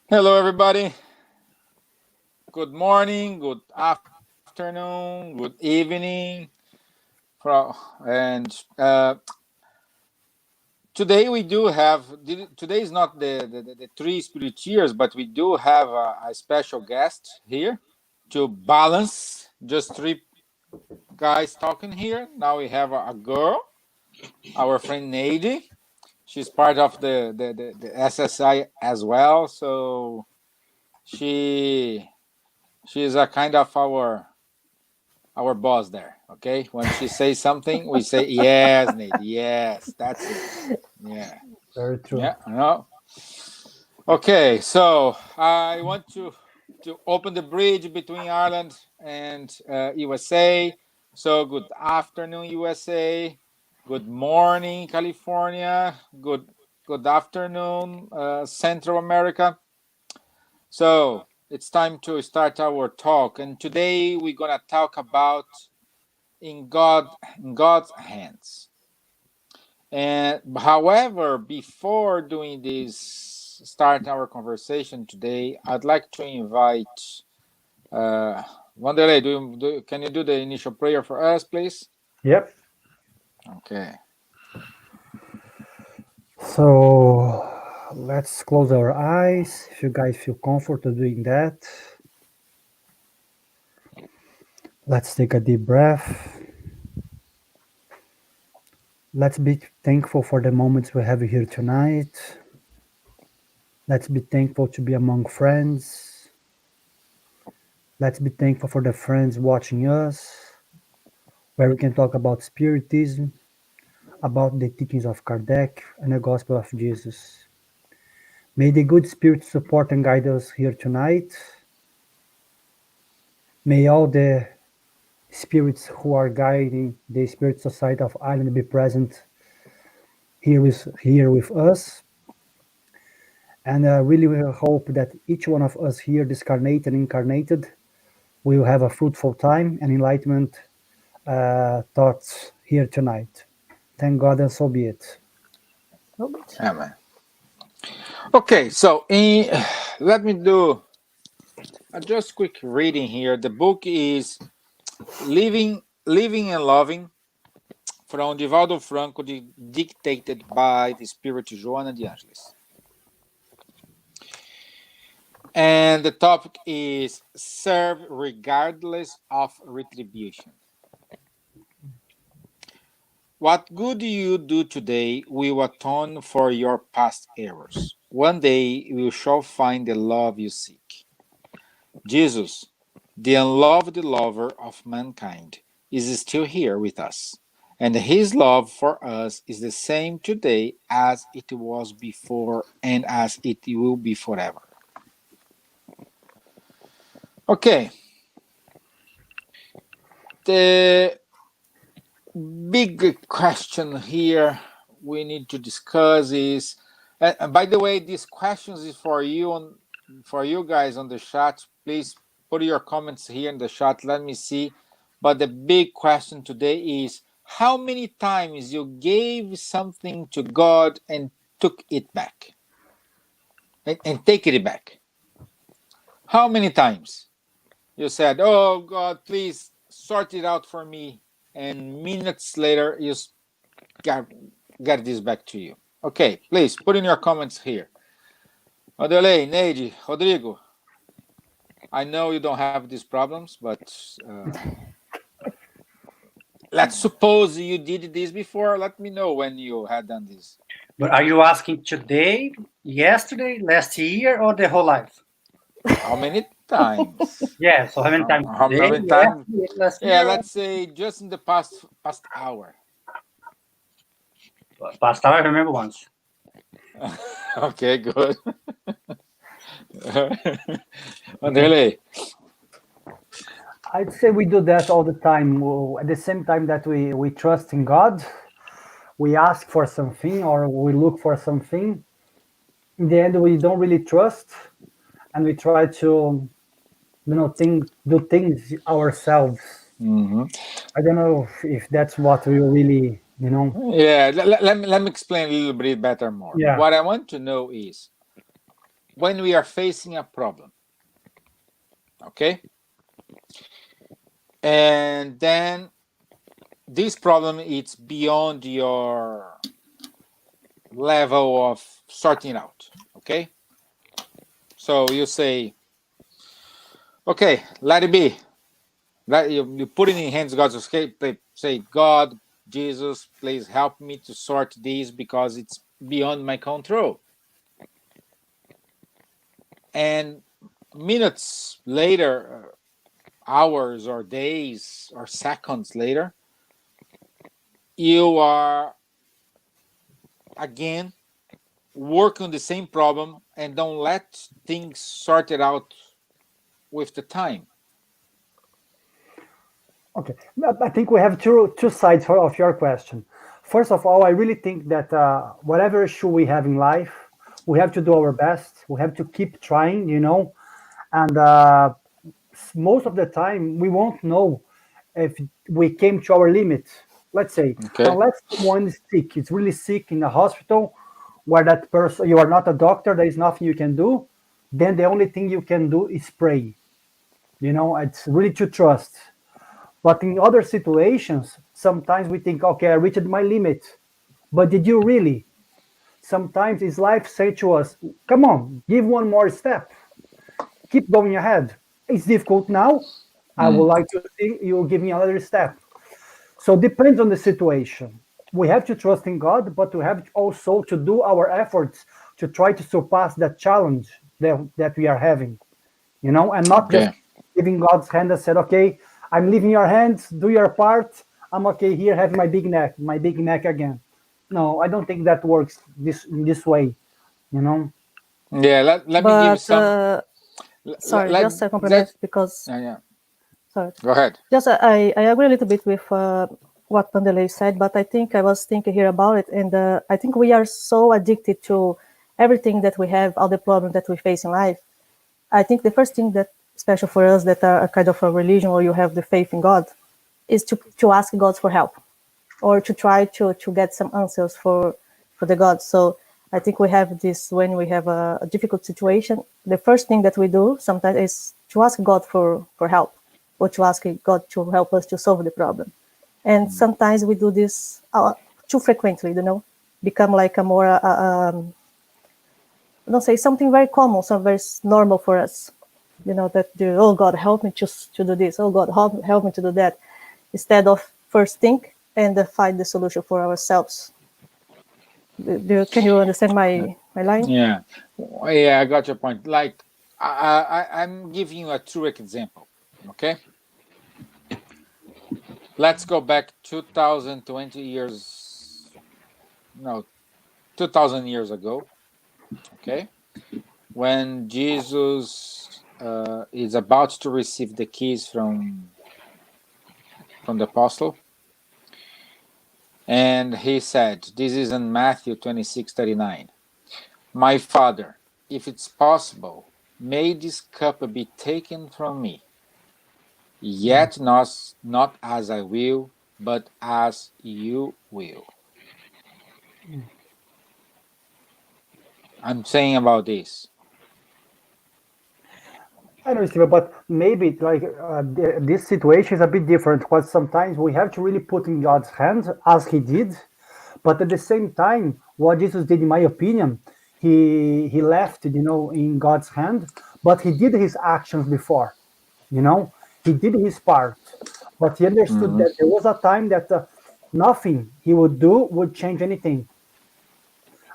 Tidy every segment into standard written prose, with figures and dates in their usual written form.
Hello, everybody. Good morning, good afternoon, good evening. And today we do have, today is not the three Spiriteers, but we do have a special guest here to balance just three guys talking here. Now we have a girl, our friend Nady. She's part of the SSI as well. So she she's a kind of our boss there. Okay, when she says something, we say yes, Nate. Yes, that's it. Yeah, Very true. yeah. No. Okay, so I want to open the bridge between Ireland and USA. So good afternoon, USA. Good morning, California. Good afternoon, Central America. So it's time to start our talk, and today we're gonna talk about in God's hands. And however, before doing this, start our conversation today, I'd like to invite uh, Wanderlei. Can you do the initial prayer for us, please? Yep. Okay. So let's close our eyes. If you guys feel comfortable doing that, let's take a deep breath. Let's be thankful for the moments we have here tonight. Let's be thankful to be among friends. Let's be thankful for the friends watching us, where we can talk about Spiritism, about the teachings of Kardec, and the Gospel of Jesus. May the good Spirit support and guide us here tonight. May all the spirits who are guiding the Spirit Society of Ireland be present here with us. And I really will hope that each one of us here, discarnate and incarnated, will have a fruitful time and enlightenment thoughts here tonight. Thank God, and so be it. Amen. Okay, so let me do a just quick reading here. The book is Living and Loving from Divaldo Franco, dictated by the spirit Joana de Angelis. And the topic is serve regardless of retribution. What good you do today will atone for your past errors. One day you shall find the love you seek. Jesus, the unloved lover of mankind, is still here with us, and his love for us is the same today as it was before and as it will be forever. Okay, the big question here we need to discuss is, and by the way, these questions is for you guys on the chat. Please put your comments here in the chat. Let me see. But the big question today is, how many times you gave something to God and took it back and take it back? How many times you said, "Oh God, please sort it out for me," and minutes later you got, got this back to you? Okay, please put in your comments here. Adelei, Neide, Rodrigo, I know you don't have these problems, but let's suppose you did this before. Let me know when you had done this. But are you asking today, yesterday, last year, or the whole life? How many times? Yeah, so how many times How today, many times? yesterday, last Yeah, year? let's say just in the past hour. Past hour, I remember once. Okay, good. Wanderlei. I'd say we do that all the time. At the same time that we trust in God, we ask for something or we look for something. In the end, we don't really trust, and we try to, do things ourselves. Mm-hmm. I don't know if that's what we really, Yeah, let me explain a little bit better more. Yeah. What I want to know is, when we are facing a problem, okay, and then this problem it's beyond your level of sorting out, okay, so you say, okay, let it be. You put it in hands of God. Say, God, Jesus, please help me to sort this because it's beyond my control. And minutes later, hours or days or seconds later, you are again working on the same problem and don't let things sort it out with the time. Okay, I think we have two sides of your question. First of all, I really think that whatever issue we have in life, we have to do our best. We have to keep trying, and most of the time we won't know if we came to our limit. Let's say, Okay. unless someone is sick, it's really sick in a hospital where that person, you are not a doctor, there is nothing you can do, then the only thing you can do is pray. It's really to trust. But in other situations, sometimes we think, okay, I reached my limit. But did you really? Sometimes it's life say to us, come on, give one more step. Keep going ahead. It's difficult now. I would like to see you give me another step. So depends on the situation. We have to trust in God, but we have also to do our efforts to try to surpass that challenge that we are having, and not just Okay. giving God's hand and said, okay, I'm leaving your hands, do your part. I'm okay here, have my big neck again. No, I don't think that works in this way, you know. Yeah. Let me give you But some. sorry, Let just a that. compliment because Yeah. sorry, Go ahead. just I agree a little bit with what Pandelei said, but I think I was thinking here about it, and I think we are so addicted to everything that we have, all the problems that we face in life. I think the first thing that special for us that are a kind of a religion or you have the faith in God is to ask God for help or to try to get some answers for the gods. So I think we have this when we have a difficult situation. The first thing that we do sometimes is to ask God for help or to ask God to help us to solve the problem. And sometimes we do this too frequently, become like a more, I don't say something very common, something very normal for us. That oh God, help me to do this. Oh God, help me to do that. Instead of first think and find the solution for ourselves. Can you understand my line? Yeah. Yeah, I got your point. Like, I'm giving you a true example. Okay. Let's go back 2020 years. No, 2000 years ago. Okay. When Jesus is about to receive the keys from the apostle, and he said, this is in Matthew 26:39. My Father, if it's possible, may this cup be taken from me. Yet not as I will, but as you will. I'm saying about this. I know, Steve, but maybe like this situation is a bit different because sometimes we have to really put in God's hands as He did, but at the same time, what Jesus did, in my opinion, he left it, in God's hand, but he did his actions before, he did his part, but he understood Mhm. that there was a time that nothing he would do would change anything.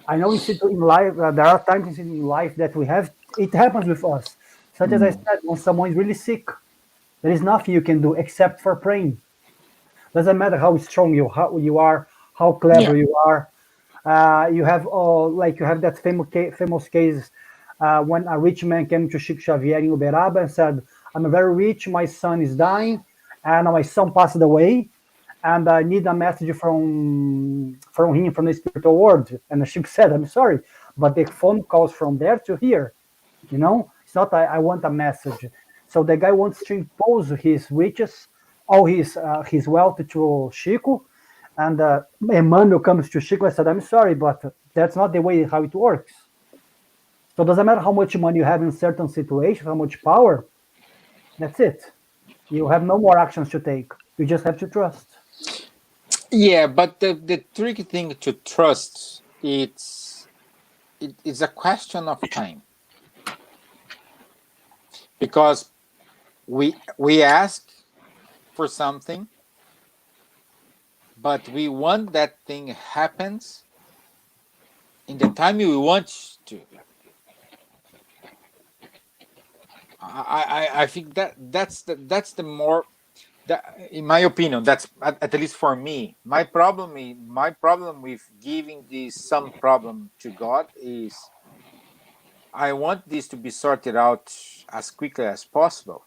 I know in life, there are times in life that we have, it happens with us. Such as I Mm. said, when someone is really sick, there is nothing you can do except for praying. Doesn't matter how strong you are, how Yeah. clever you are. You have like you have that famous case when a rich man came to Chico Xavier in Uberaba and said, "I'm very rich. My son is dying, and my son passed away, and I need a message from him from the spiritual world." And Chico said, "I'm sorry, but the phone calls from there to here. It's not I want a message." So the guy wants to impose his riches, all his wealth to Chico, and Emmanuel comes to Chico and said, "I'm sorry, but that's not the way how it works." So it doesn't matter how much money you have in certain situations, how much power. That's it. You have no more actions to take. You just have to trust. Yeah, but the tricky thing to trust, it's a question of time, because we ask for something, but we want that thing happens in the time we want to. I think that's the more that, in my opinion, that's at least for me. My problem with giving this some problem to God is I want this to be sorted out as quickly as possible,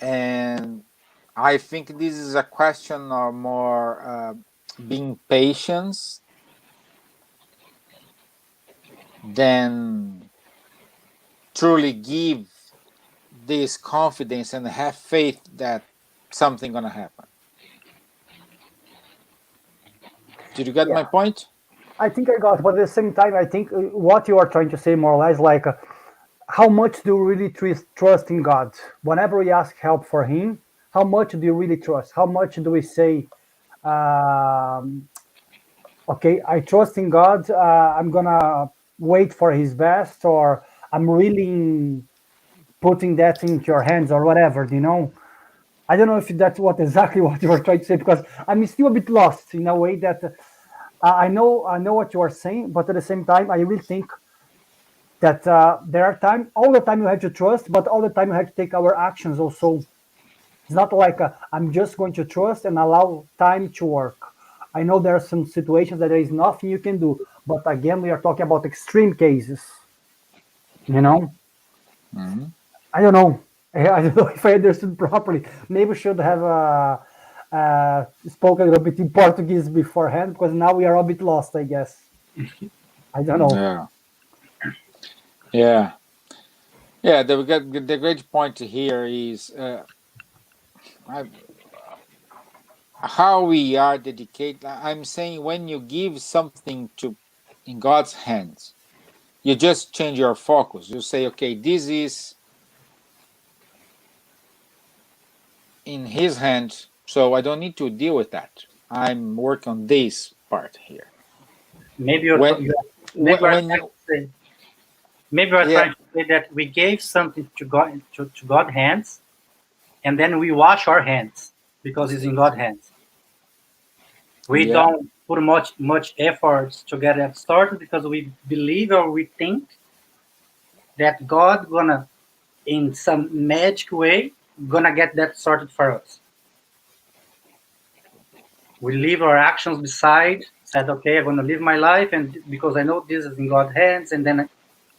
and I think this is a question of more being patient than truly give this confidence and have faith that something gonna happen. Did you get Yeah, my point? I think I got, but at the same time, I think what you are trying to say more or less like how much do you really trust in God? Whenever we ask help for Him, how much do you really trust? How much do we say, um, okay, I trust in God, I'm gonna wait for His best, or I'm really putting that into your hands, or whatever, you know? I don't know if that's what exactly what you were trying to say, because I'm still a bit lost in a way that I know what you are saying, but at the same time, I really think that there are time all the time you have to trust, but all the time you have to take our actions also. It's not like I'm just going to trust and allow time to work. I know there are some situations that there is nothing you can do, but again, we are talking about extreme cases. You know, Mhm. I don't know. I don't know if I understood properly. Maybe we should have spoken a little bit in Portuguese beforehand, because now we are a bit lost, I guess. I don't know. Yeah, yeah, yeah. The great point here is I, how we are dedicated. I'm saying when you give something to in God's hands, you just change your focus. You say, okay, this is in His hands, so I don't need to deal with that. I'm working on this part here. Maybe When maybe we're when trying you to say maybe we're yeah trying to say that we gave something to God to God's hands, and then we wash our hands because it's in God's hands. We yeah don't put much efforts to get it started because we believe or we think that God gonna in some magic way gonna get that sorted for us. We leave our actions beside, said, okay, I'm gonna live my life, and because I know this is in God's hands, and then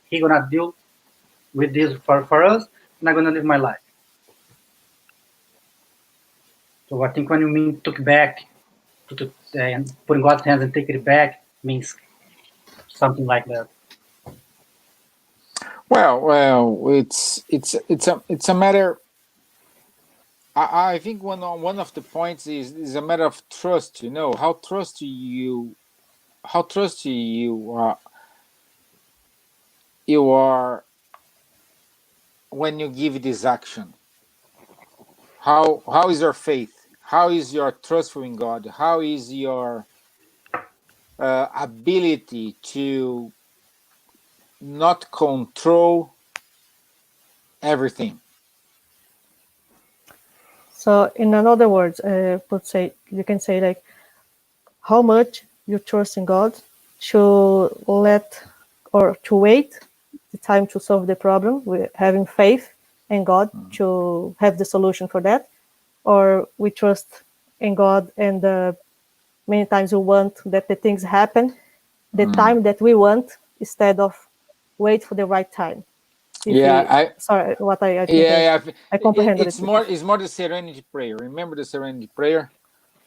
He gonna deal with this for us, and I'm gonna live my life. So I think when you mean took back to and put in God's hands and take it back means something like that. well, it's a matter. I think one of the points is a matter of trust. You know how trusty you are when you give this action. How is your faith? How is your trustful in God? How is your ability to not control everything? So, in other words, put say you can say like how much you trust in God to let or to wait the time to solve the problem, with having faith in God to have the solution for that, or we trust in God and many times we want that the things happen the Mm. time that we want instead of wait for the right time. If Yeah, we, sorry, what I think yeah, I comprehend a it's little bit. more the serenity prayer. Remember the serenity prayer?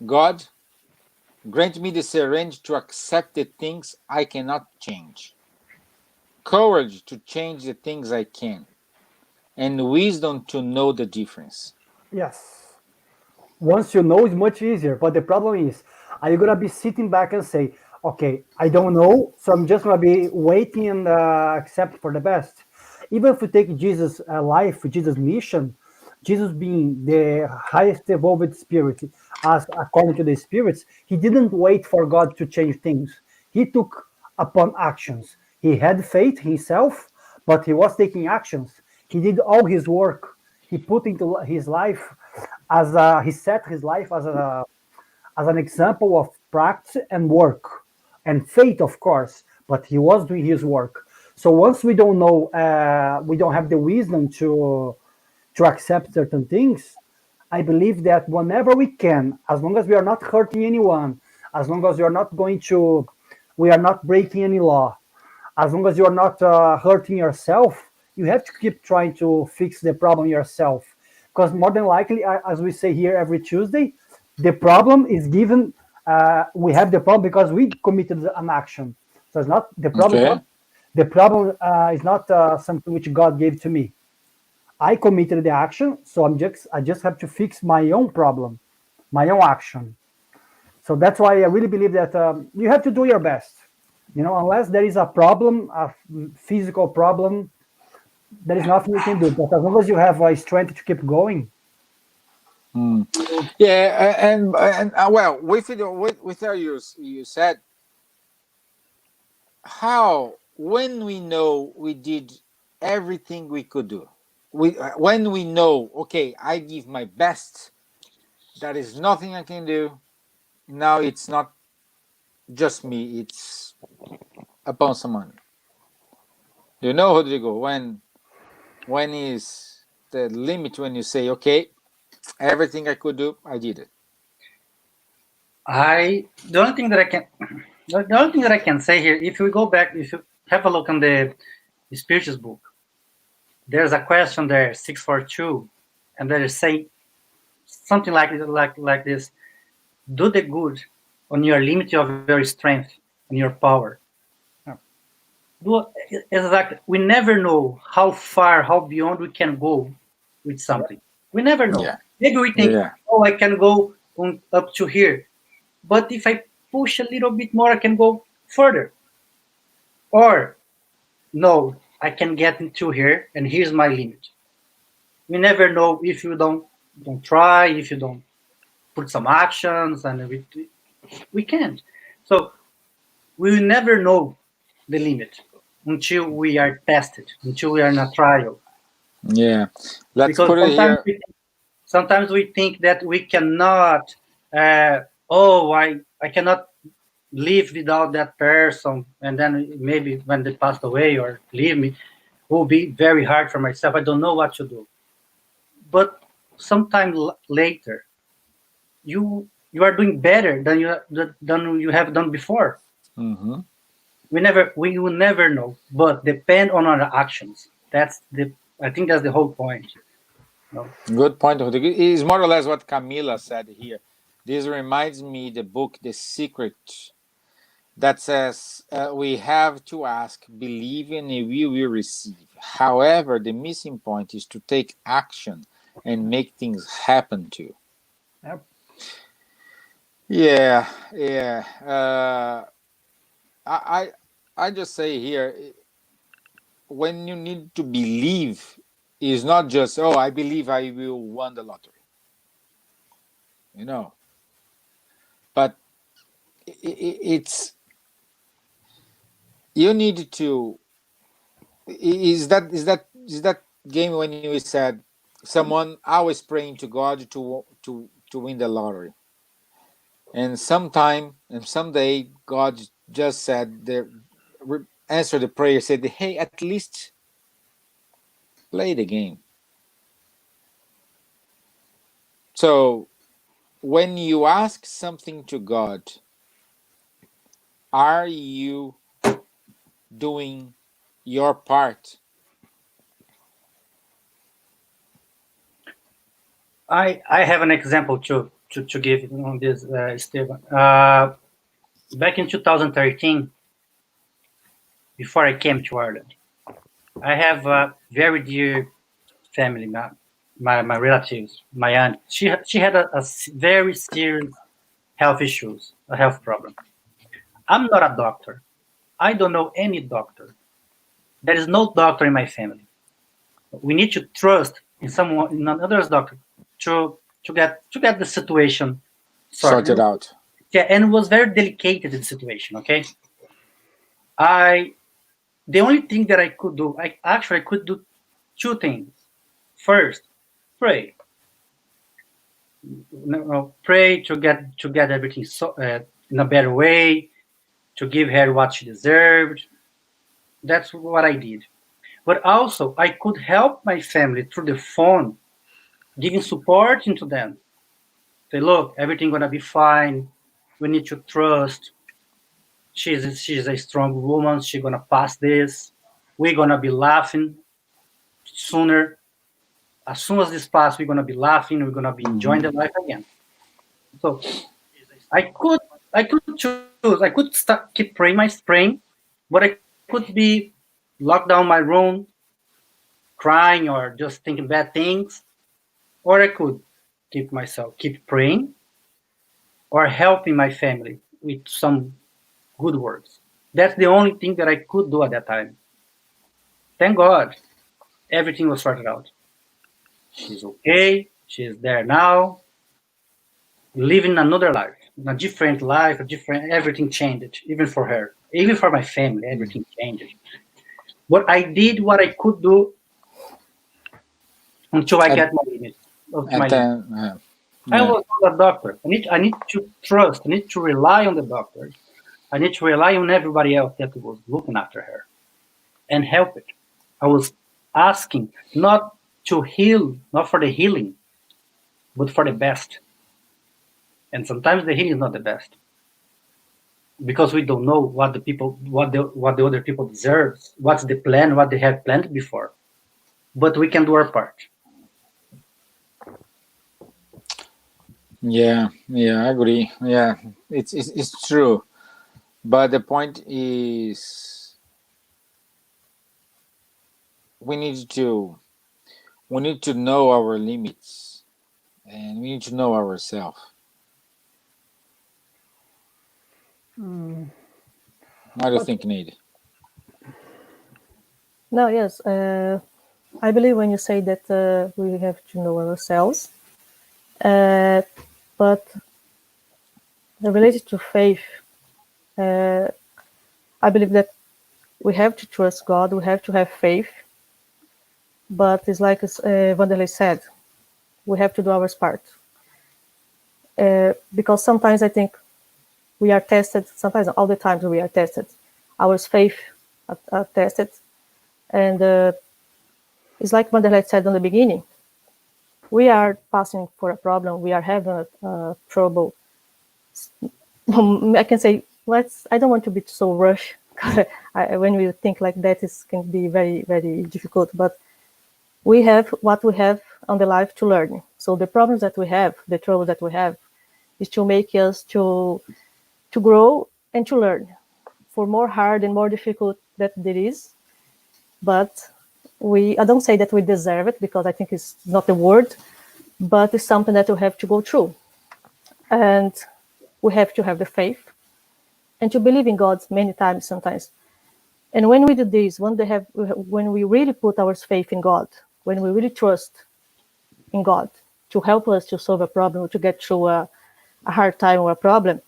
God, grant me the serenity to accept the things I cannot change, courage to change the things I can, and wisdom to know the difference. Yes. Once you know, it's much easier. But the problem is, are you gonna be sitting back and say, okay, I don't know, so I'm just gonna be waiting and accept for the best. Even if we take Jesus' life, Jesus' mission, Jesus being the highest evolved spirit, as according to the spirits, he didn't wait for God to change things. He took upon actions. He had faith himself, but he was taking actions. He did all his work. He put into his life he set his life as an example of practice and work and faith, of course, but he was doing his work. So once we don't know, we don't have the wisdom to accept certain things. I believe that whenever we can, as long as we are not hurting anyone, as long as we are not we are not breaking any law, as long as you are not hurting yourself, you have to keep trying to fix the problem yourself. Because more than likely, as we say here every Tuesday, the problem is given. We have the problem because we committed an action. So it's not the problem. Okay. The problem is not something which God gave to me. I committed the action, so I just have to fix my own problem, my own action. So that's why I really believe that you have to do your best. Unless there is a problem, a physical problem, there is nothing you can do. But as long as you have strength to keep going. Yeah, and well, with what you said, how when we know we did everything we could do, when we know, okay, I give my best, there is nothing I can do. Now it's not just me; it's upon someone. Rodrigo, when is the limit when you say, okay, everything I could do, I did it. The only thing that I can say here, if we go back, if you have a look on the Spirituals book, there's a question there, 642, and there is saying something like this: do the good on your limit of your strength and your power. Exactly. We never know how far, how beyond we can go with something. We never know. Yeah. Maybe we think, Yeah. oh, I can go up to here. But if I push a little bit more, I can go further. Or, no, I can get into here, and here's my limit. We never know if you don't try, if you don't put some actions, and we can't. So we will never know the limit until we are tested, until we are in a trial. Yeah. Let's Because put it here. sometimes we think that we cannot. I cannot live without that person, and then maybe when they pass away or leave me, it will be very hard for myself. I don't know what to do. But sometime later, you are doing better than you have done before. Mm-hmm. We will never know, but depend on our actions. I think that's the whole point. No? Good point. Rodrigo. It is more or less what Camila said here. This reminds me the book The Secret that says we have to ask, believe, and we will receive. However, the missing point is to take action and make things happen too. Yep. Yeah, yeah. I just say here, when you need to believe, is not just, oh, I believe I will win the lottery. But it's, you need to, is that game when you said someone always praying to God to win the lottery, and sometime and someday God just said answer the prayer, said, hey, at least play the game. So when you ask something to God, are you doing your part? I have an example to give on this, Esteban. Back in 2013, before I came to Ireland, I have a very dear family, my relatives, my aunt. She had a very serious health issues, a health problem. I'm not a doctor. I don't know any doctor. There is no doctor in my family. We need to trust in someone, in another doctor, to get the situation Sorted out. Yeah, and it was very delicate the situation. Okay, the only thing that I could do, I could do two things. First, pray. Pray to get everything in a better way, to give her what she deserved. That's what I did. But also, I could help my family through the phone, giving support into them. Say, look, everything gonna be fine. We need to trust. She's a strong woman. She's gonna pass this. We're gonna be laughing sooner. As soon as this passes, we're gonna be laughing. We're gonna be enjoying the life again. So I could choose. I could keep praying, but I could be locked down my room, crying or just thinking bad things, or I could keep praying, or helping my family with some good words. That's the only thing that I could do at that time. Thank God, everything was sorted out. She's okay. She's there now, living another life, a different life, everything changed, even for her, even for my family, everything changed. But I did what I could do until I get my limit. I was not a doctor. I need to trust. I need to rely on the doctors. I need to rely on everybody else that was looking after her and help it. I was asking not to heal, not for the healing, but for the best. And sometimes the healing is not the best because we don't know what the other people deserves, what's the plan, what they have planned before. But we can do our part. Yeah, I agree. Yeah, it's true. But the point is, we need to know our limits, and we need to know ourselves. What do you think, Nate? No, yes. I believe when you say that we have to know ourselves, but related to faith, I believe that we have to trust God, we have to have faith, but it's like Vanderlei said, we have to do our part. Because sometimes I think we are tested, sometimes all the times we are tested. Our faith are tested. And it's like Vanderlei said in the beginning, we are passing for a problem, we are having trouble. I can say, I don't want to be so rushed. When we think like that, it can be very, very difficult. But we have what we have on the life to learn. So the problems that we have, the trouble that we have, is to make us to grow and to learn. For more hard and more difficult that there is, but I don't say that we deserve it because I think it's not the word, but it's something that we have to go through. And we have to have the faith and to believe in God many times sometimes. And when we do this, when we really put our faith in God, when we really trust in God to help us to solve a problem, to get through a hard time or a problem,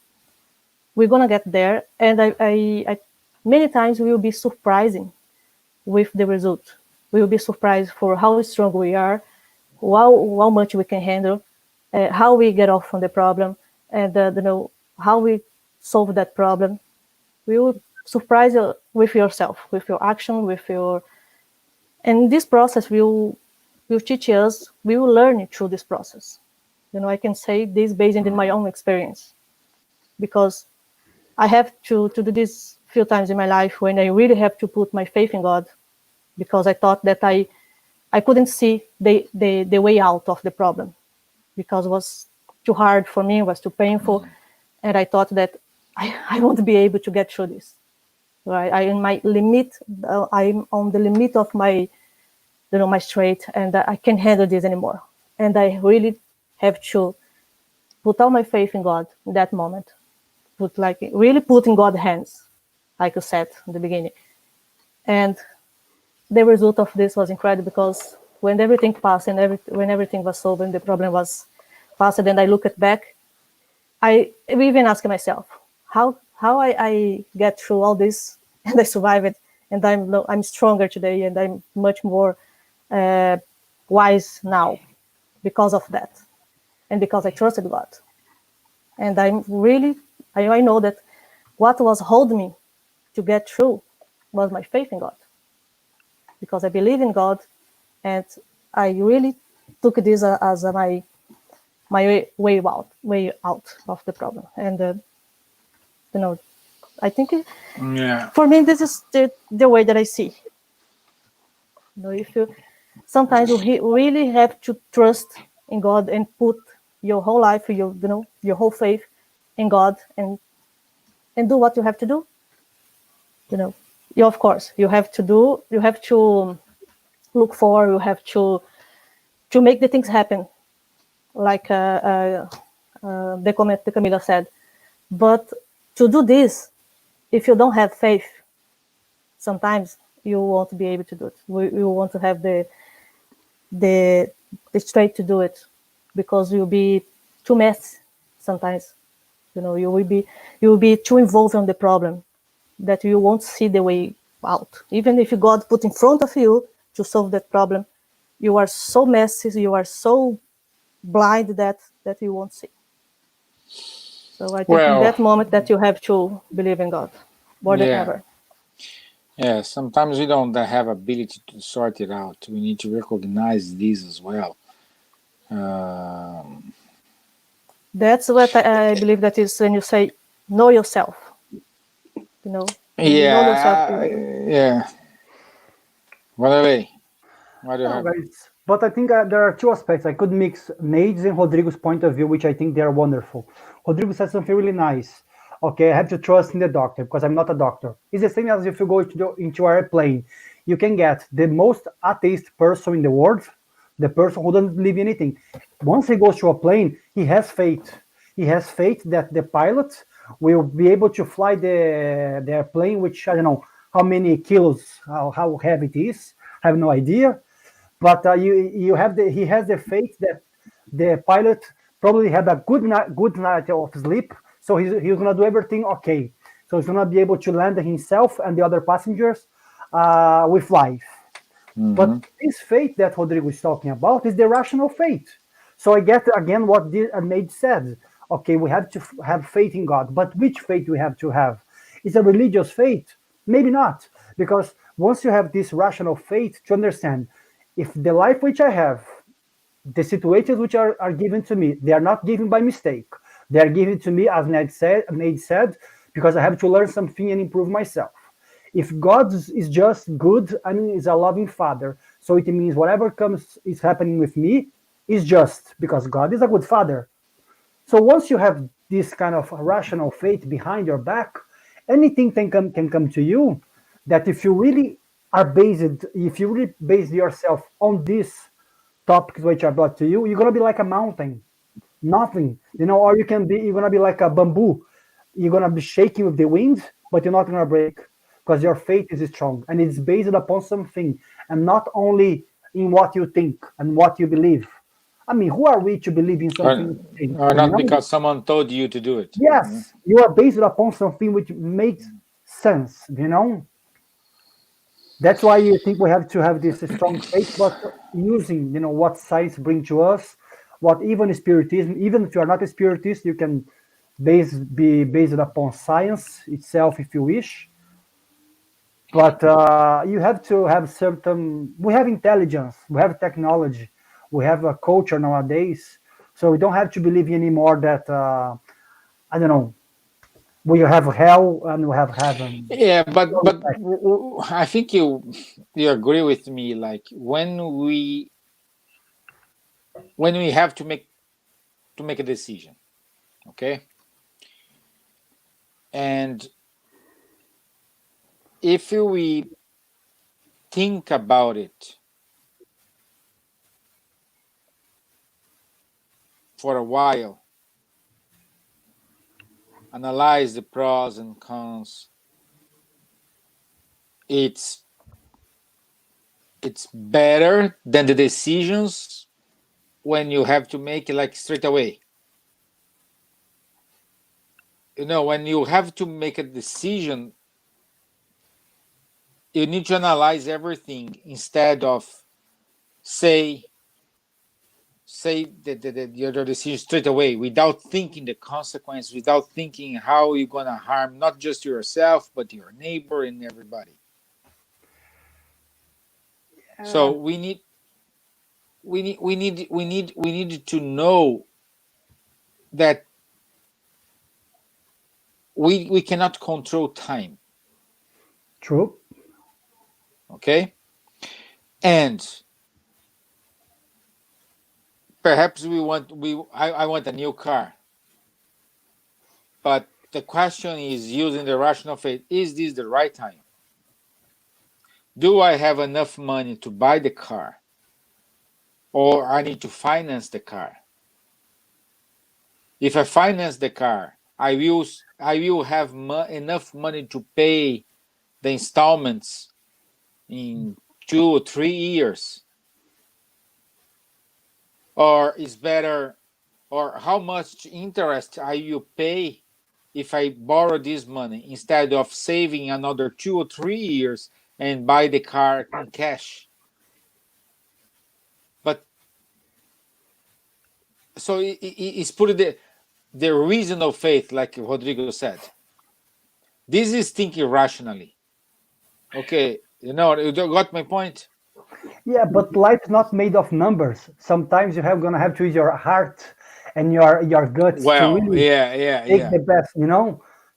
we're going to get there. And I many times we will be surprising with the result. We will be surprised for how strong we are, how much we can handle, how we get off from the problem, and how we solve that problem. We will surprise you with yourself, with your action, and this process will teach us. We will learn through this process. I can say this based on my own experience, because I have to do this few times in my life when I really have to put my faith in God, because I thought that I couldn't see the way out of the problem, because it was too hard for me, it was too painful, and I thought that I won't be able to get through this. Right? I'm on the limit of my my strength, and I can't handle this anymore. And I really have to put all my faith in God in that moment. really put in God's hands, like you said in the beginning. And the result of this was incredible, because when everything passed and when everything was solved and the problem was passed, and I looked back, I even asked myself, how I get through all this and I survived it, and I'm stronger today, and I'm much more wise now because of that, and because I trusted God. And I know that what was holding me to get through was my faith in God, because I believe in God, and I really took this as my way out of the problem. And I think for me this is the way that I see. If you sometimes you really have to trust in God and put your whole life, your whole faith in God, and do what you have to do. Of course, you have to look for, you have to make the things happen, like the comment that Camila said. But to do this, if you don't have faith, sometimes you won't be able to do it. You want to have the strength to do it, because you'll be too messy sometimes. You will be too involved in the problem that you won't see the way out. Even if God put in front of you to solve that problem, you are so messy, you are so blind that you won't see. So I think in that moment that you have to believe in God more than ever. Yeah, sometimes we don't have ability to sort it out. We need to recognize these as well. That's what I believe that is when you say know yourself. When you know yourself. Yeah. What are they? What do you No, have? guys. But I think there are two aspects. I could mix Nade's and Rodrigo's point of view, which I think they are wonderful. Rodrigo said something really nice. Okay, I have to trust in the doctor because I'm not a doctor. It's the same as if you go into an airplane. You can get the most atheist person in the world, the person who doesn't believe in anything. Once he goes to a plane, he has faith. He has faith that the pilot will be able to fly the airplane, which I don't know how many kilos, how heavy it is. I have no idea, but you have he has the faith that the pilot probably had a good night of sleep, so he's gonna do everything okay. So he's gonna be able to land himself and the other passengers with life. But this faith that Rodrigo is talking about is the rational faith. So I get again what Nate said. Okay, we have to have faith in God, but which faith do we have to have? Is a religious faith? Maybe not, because once you have this rational faith to understand, if the life which I have, the situations which are given to me, they are not given by mistake. They are given to me, as Nate said, because I have to learn something and improve myself. If God is just good, I mean, is a loving Father. So it means whatever comes is happening with me is just because God is a good Father. So once you have this kind of rational faith behind your back, anything can come to you. That if you really if you really base yourself on this topics which are brought to you, you're gonna be like a mountain, nothing, or you're gonna be like a bamboo. You're gonna be shaking with the wind, but you're not gonna break because your faith is strong and it's based upon something and not only in what you think and what you believe. I mean, who are we to believe in something? Or not because someone told you to do it. Yes, you are based upon something which makes sense. That's why you think we have to have this strong faith, but using what science brings to us, what even spiritism. Even if you are not a spiritist, you can be based upon science itself if you wish. But you have to have certain. We have intelligence, we have technology, we have a culture nowadays, so we don't have to believe anymore that I don't know. We have hell and we have heaven. Yeah, but I think you agree with me. Like when we have to make a decision, okay, and if we think about it for a while, analyze the pros and cons, it's better than the decisions when you have to make it like straight away. When you have to make a decision, you need to analyze everything instead of say the other decision straight away without thinking the consequence, without thinking how you're gonna harm not just yourself but your neighbor and everybody. So we need to know that we cannot control time. True. Okay, and perhaps I want a new car, but the question is, using the rational faith, is this the right time? Do I have enough money to buy the car, or I need to finance the car? If I finance the car, I will have enough money to pay the installments in 2 or 3 years, or is better, or how much interest I will pay if I borrow this money instead of saving another 2 or 3 years and buy the car in cash. But so it's put the reason of faith, like Rodrigo said. This is thinking rationally. Okay, you got my point? Yeah, but life is not made of numbers. Sometimes gonna have to use your heart and your guts to Well, really take the best.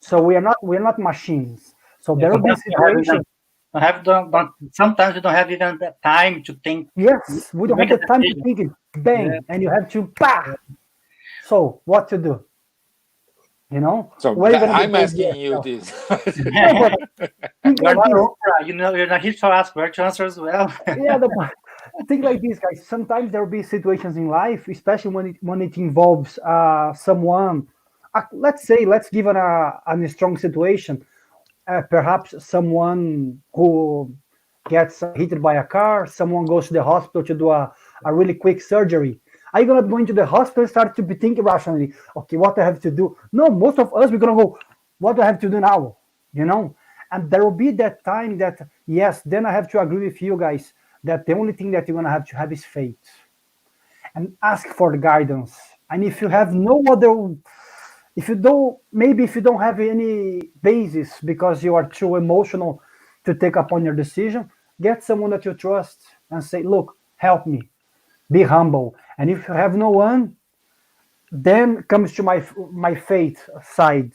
So we're not machines. So there will be situations. Sometimes you don't have even the time to think. Yes, we don't have Make a the time to decision. think it. Bang, Yeah. and you have to So what to do? So Where you gonna be I'm asking you this. No, but think You're like not this. Oprah. You're not here to ask where to answer as well. Yeah, think like this, guys. Sometimes there will be situations in life, especially when it involves someone. Let's give a strong situation. Perhaps someone who gets hit by a car, someone goes to the hospital to do a really quick surgery. Are you gonna go into the hospital and start to be thinking rationally? Okay, what I have to do? No, most of us we're gonna go. What do I have to do now? And there will be that time that yes, then I have to agree with you guys that the only thing that you're gonna have to have is faith and ask for the guidance. And if you have no other, if you don't have any basis because you are too emotional to take upon your decision, get someone that you trust and say, look, help me, be humble. And if you have no one, then comes to my faith side.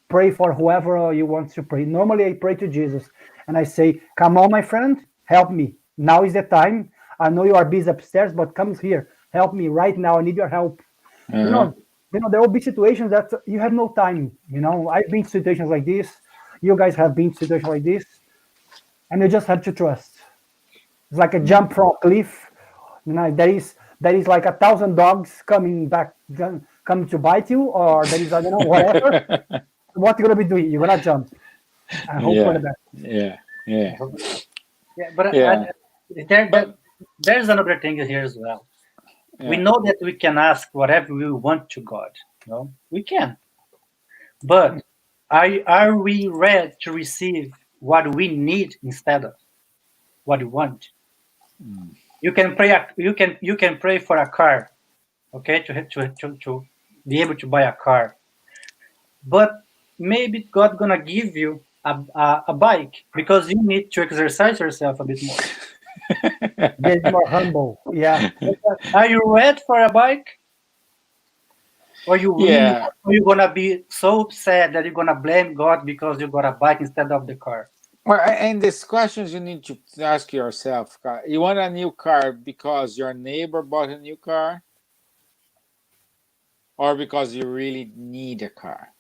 Pray for whoever you want to pray. Normally I pray to Jesus and I say, come on, my friend, help me. Now is the time. I know you are busy upstairs, but come here, help me right now. I need your help. Uh-huh. There will be situations that you have no time. I've been to situations like this. You guys have been to situations like this, and you just have to trust. It's like a jump from a cliff. There is like 1,000 dogs coming to bite you, or there is, I don't know, whatever. What you're gonna be doing? You're gonna jump. I hope for the best. Yeah. Yeah, but Yeah. there's another thing here as well. We know that we can ask whatever we want to God. We can. But are we ready to receive what we need instead of what we want? You can pray. You can pray for a car, okay, to be able to buy a car. But maybe God gonna give you a bike because you need to exercise yourself a bit more. Get more humble. Yeah. Are you ready for a bike? Or you're gonna be so sad that you're gonna blame God because you got a bike instead of the car? Well, and these questions you need to ask yourself. You want a new car because your neighbor bought a new car, or because you really need a car?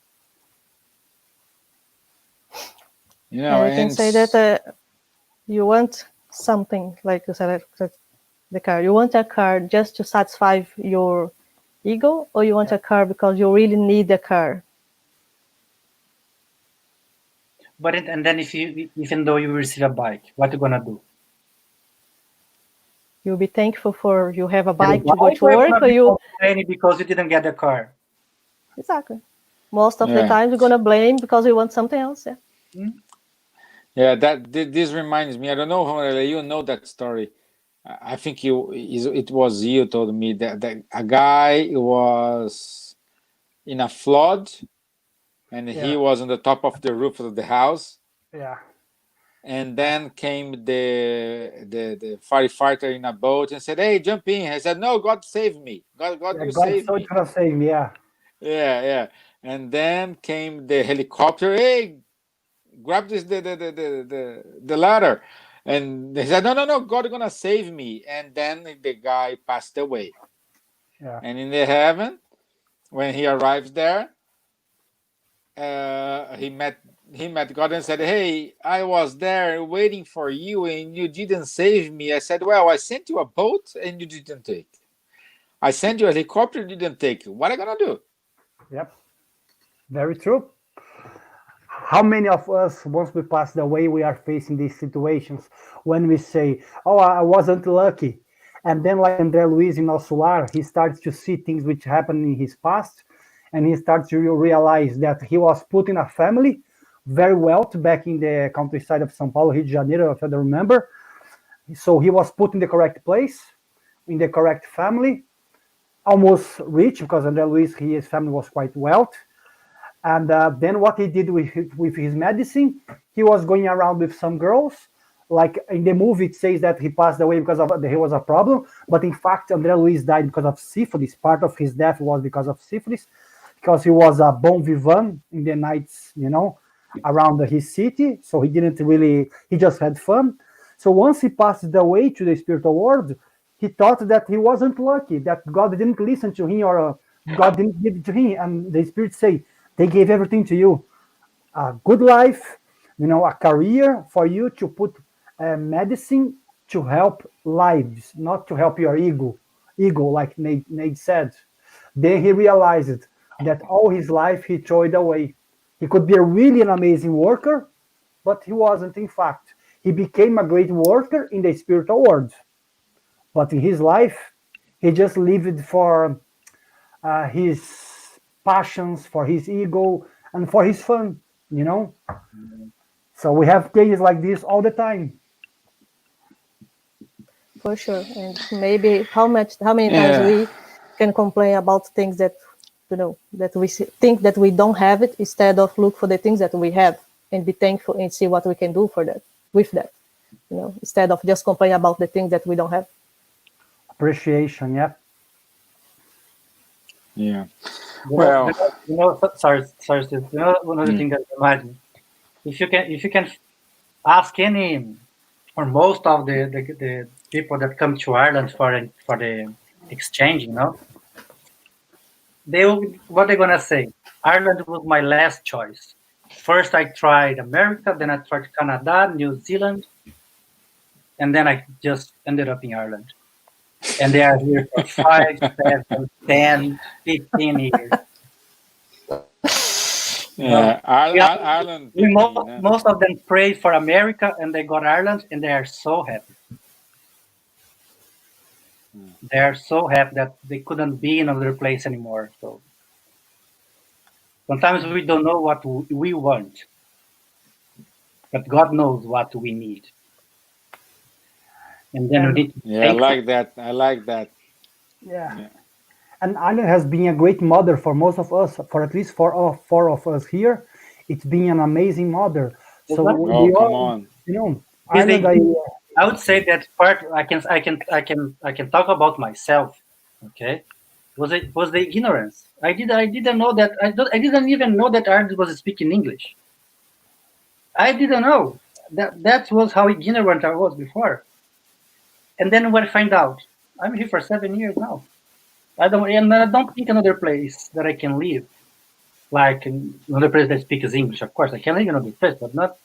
I can say that you want something, like you said, like the car. You want a car just to satisfy your ego, or you want a car because you really need a car? But and then even though you receive a bike, what you gonna do? You'll be thankful for you have a The bike to go bike to or you're work, gonna or be you complaining because you didn't get the car? exactly. Most of the Yeah. time, we're gonna blame because we want something else. Yeah. Yeah, this reminds me. I don't know how you know that story. I think it was you told me that a guy was in a flood and he Yeah, was on the top of the roof of the house, yeah, and then came the firefighter in a boat and said, "Hey, jump in." I said, "No, God save me. God, yeah. you God save so me." trying to save me. Yeah, Yeah, yeah. And then came the helicopter. Hey, grab this the ladder, and they said, no, God gonna save me. And then the guy passed away. yeah, And in the heaven, when he arrives there, he met God and said, "Hey, I was there waiting for you, and you didn't save me." I said, "Well, I sent you a boat, and you didn't take. I sent you a helicopter, you didn't take. What am I gonna do?" yep. Very true. How many of us, once we passed away, we are facing these situations when we say, "Oh, I wasn't lucky," and then, like André Luiz in El Solar, he starts to see things which happened in his past, and he starts to realize that he was put in a family, very wealthy back in the countryside of São Paulo, Rio de Janeiro, if I don't remember. So he was put in the correct place, in the correct family, almost rich because André Luiz, his family was quite wealthy. And then what he did with his medicine, he was going around with some girls. Like in the movie, it says that he passed away because of he was a problem, but in fact, André Luiz died because of syphilis. Part of his death was because of syphilis, because he was a bon vivant in the nights, around his city. So he didn't really, he just had fun. So once he passed away to the spiritual world, he thought that he wasn't lucky, that God didn't listen to him, or God didn't give it to him. And the spirit say, they gave everything to you, a good life, a career for you to put medicine to help lives, not to help your ego, like Nate said. Then he realized that all his life he threw it away. He could be a really an amazing worker, but he wasn't. In fact, he became a great worker in the spiritual world, but in his life, he just lived for his passions, for his ego, and for his fun. You know. So we have cases like this all the time. For sure. And maybe how many times Yeah, we can complain about things that that we think that we don't have it, instead of look for the things that we have and be thankful and see what we can do for that with that. Instead of just complain about the things that we don't have. Appreciation, yeah. yeah. You know, Well, sorry, Steve. One other thing that reminds me. If you can ask any or most of the people that come to Ireland for the exchange, what they're gonna say? Ireland was my last choice. First, I tried America, then I tried Canada, New Zealand, and then I just ended up in Ireland. And they are here for 5, 7, 10, 15 years. yeah, We are, Ireland we picked me, most of them prayed for America and they got Ireland and they are so happy. They are so happy that they couldn't be in another place anymore. So sometimes we don't know what we want, but God knows what we need. And then we And need to be Yeah, I thankful. like that. I like that. yeah, Yeah. and Ireland has been a great mother for most of us, for at least four of us here. It's been an amazing mother. So Exactly. Oh, we come all, on. Is Ireland. the I would say that part I can talk about myself. Okay, was the ignorance. I didn't know that I didn't even know that Ireland was speaking English. I didn't know that was how ignorant I was before. And then when I find out, I'm here for 7 years now. I don't think another place that I can live, like another place that speaks English. Of course, I can live in another place, but not.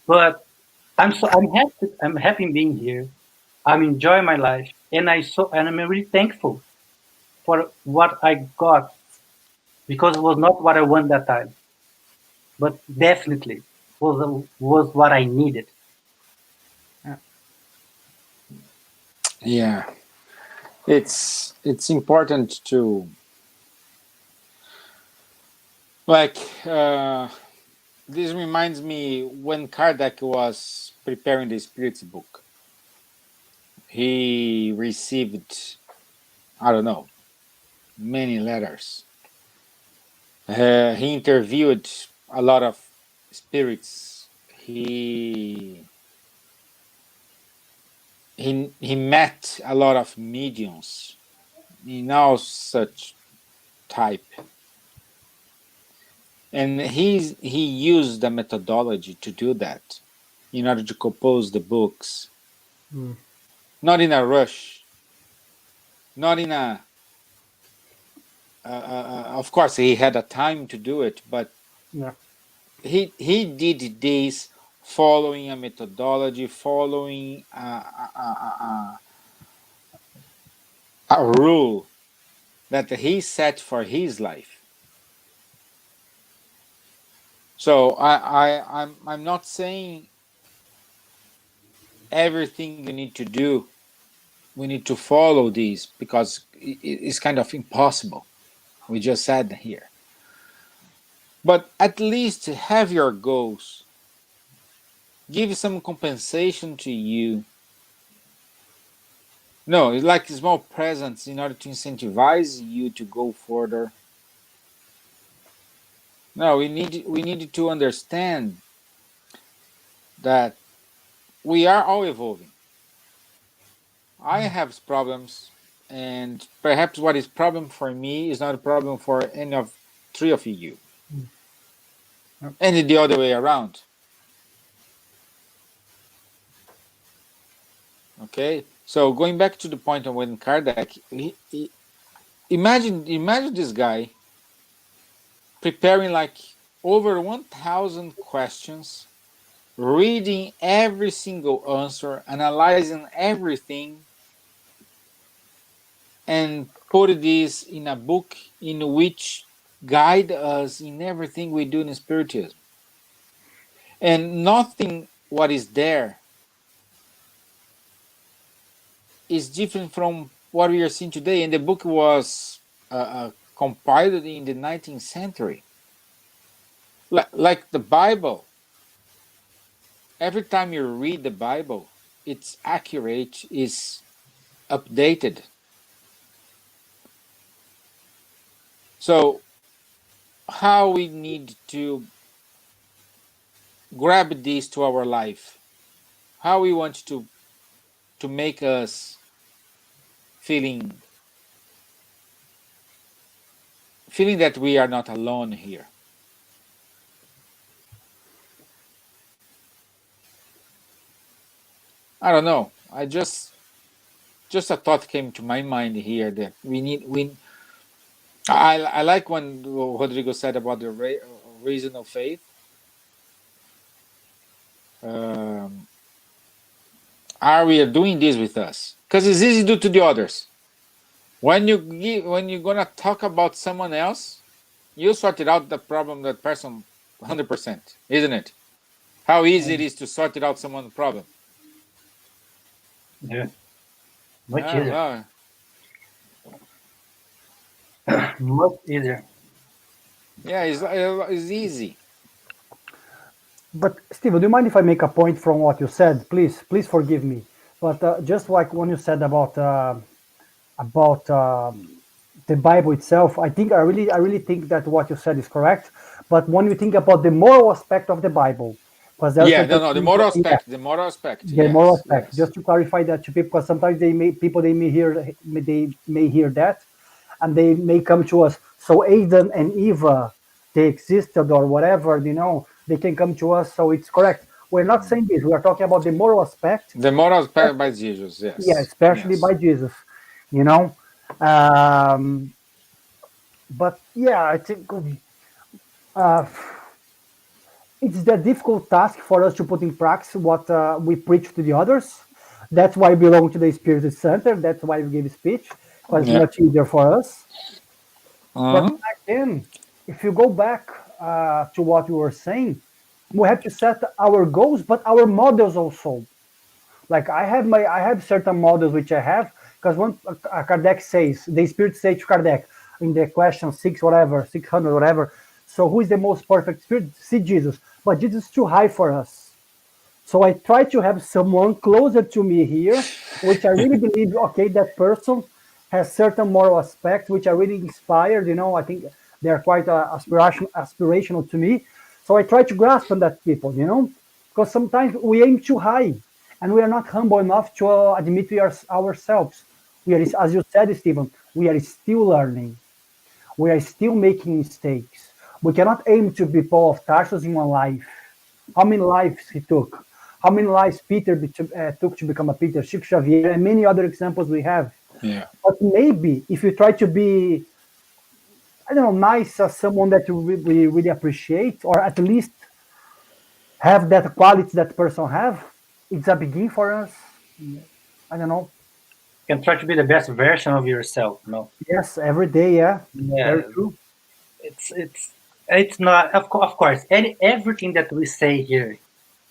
But I'm happy. I'm happy being here. I'm enjoying my life, and I'm really thankful for what I got because it was not what I want that time. but definitely was what I needed. Yeah, it's important to like. This reminds me when Kardec was preparing the Spirits book. He received, I don't know, many letters. He interviewed a lot of spirits. He met a lot of mediums in all such type, and he used the methodology to do that in order to compose the books. Not in a rush, not in a of course he had a time to do it, but Yeah. he did this following a methodology, following a rule that he set for his life. So I'm not saying everything you need to do we need to follow these because it's kind of impossible. We just said here, but at least have your goals. Give some compensation to you. No, it's like small presents in order to incentivize you to go further. No, we need to understand that we are all evolving. I have problems, and perhaps what is problem for me is not a problem for any of three of you, and the other way around. Okay, so going back to the point of when Kardec, imagine this guy preparing like over 1,000 questions, reading every single answer, analyzing everything, and put this in a book in which guide us in everything we do in spiritism. And nothing what is there is different from what we are seeing today. And the book was compiled in the 19th century. Like the Bible, every time you read the Bible, it's accurate, is updated. So how we need to grab this to our life, how we want to make us feeling that we are not alone here. I don't know. Just a thought came to my mind here that we. I like when Rodrigo said about the reason of faith. Um, are we doing this with us? Because it's easy to do to the others. When you're gonna talk about someone else, you sorted out the problem that person 100%, isn't it? How easy it is to sort it out someone's problem. Yeah, much easier. Well, Much easier. yeah, it's easy. But Steve, do you mind if I make a point from what you said? Please forgive me. But just like when you said about the Bible itself, I really think that what you said is correct. But when you think about the moral aspect of the Bible, because there are Yeah, certain no, things that, yeah, the moral aspect, the moral yes, aspect. yes. Just to clarify that to people, because sometimes they may hear that, and they may come to us. So Adam and Eva, they existed or whatever, they can come to us. So it's correct. We're not saying this. We are talking about the moral aspect. The moral aspect by Jesus, Yeah, yes, especially yes. by Jesus. You know, um, but yeah, I think uh, it's the difficult task for us to put in practice what we preach to the others. That's why we belong to the Spirit Center. That's why we give speech, because it's Yeah. much easier for us. But Uh-huh. back then, if you go back to what you were saying, we have to set our goals, but our models also. Like I have certain models which I have, because when Kardec says, the spirit say to Kardec in the question 600 whatever, so who is the most perfect spirit? See Jesus, but Jesus is too high for us. So I try to have someone closer to me here, which I really believe, okay, that person has certain moral aspects which are really inspired. I think they're quite aspirational to me. So I try to grasp on that people, because sometimes we aim too high and we are not humble enough to admit we are ourselves. We are, as you said, Stephen, we are still learning. We are still making mistakes. We cannot aim to be Paul of Tarsus in one life. How many lives he took? How many lives Peter took to become a Peter, Chico Xavier, and many other examples we have. Yeah. But maybe if you try to be, I don't know, nice as someone that we really appreciate, or at least have that quality that person have, it's a begin for us. I don't know. You can try to be the best version of yourself. Yes, every day. Yeah, very Yeah, true. it's not of course. Everything that we say here,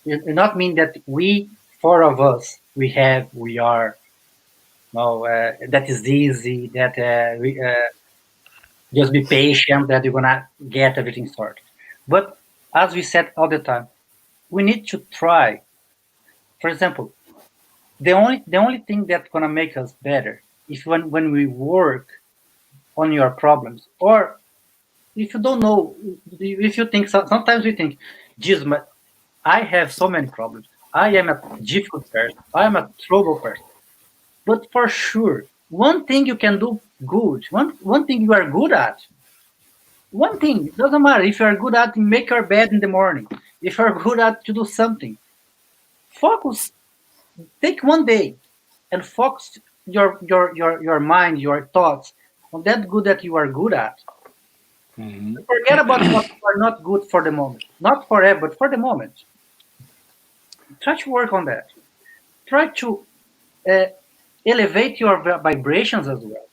it not mean that we, four of us, we are. No, that is easy. That we just be patient. That you're gonna get everything sorted. But as we said all the time, we need to try. For example, the only thing that's gonna make us better if when we work on your problems, or if you don't know, if you think sometimes we think, geez, I have so many problems. I am a difficult person. I am a trouble person. But for sure, one thing you can do good, one thing you are good at, one thing, it doesn't matter if you are good at make your bed in the morning, if you are good at to do something, focus, take one day and focus your mind, your thoughts on that good that you are good at. Mm-hmm. Forget about what you are not good for the moment. Not forever, but for the moment. Try to work on that. Try to uh, elevate your vibrations as well.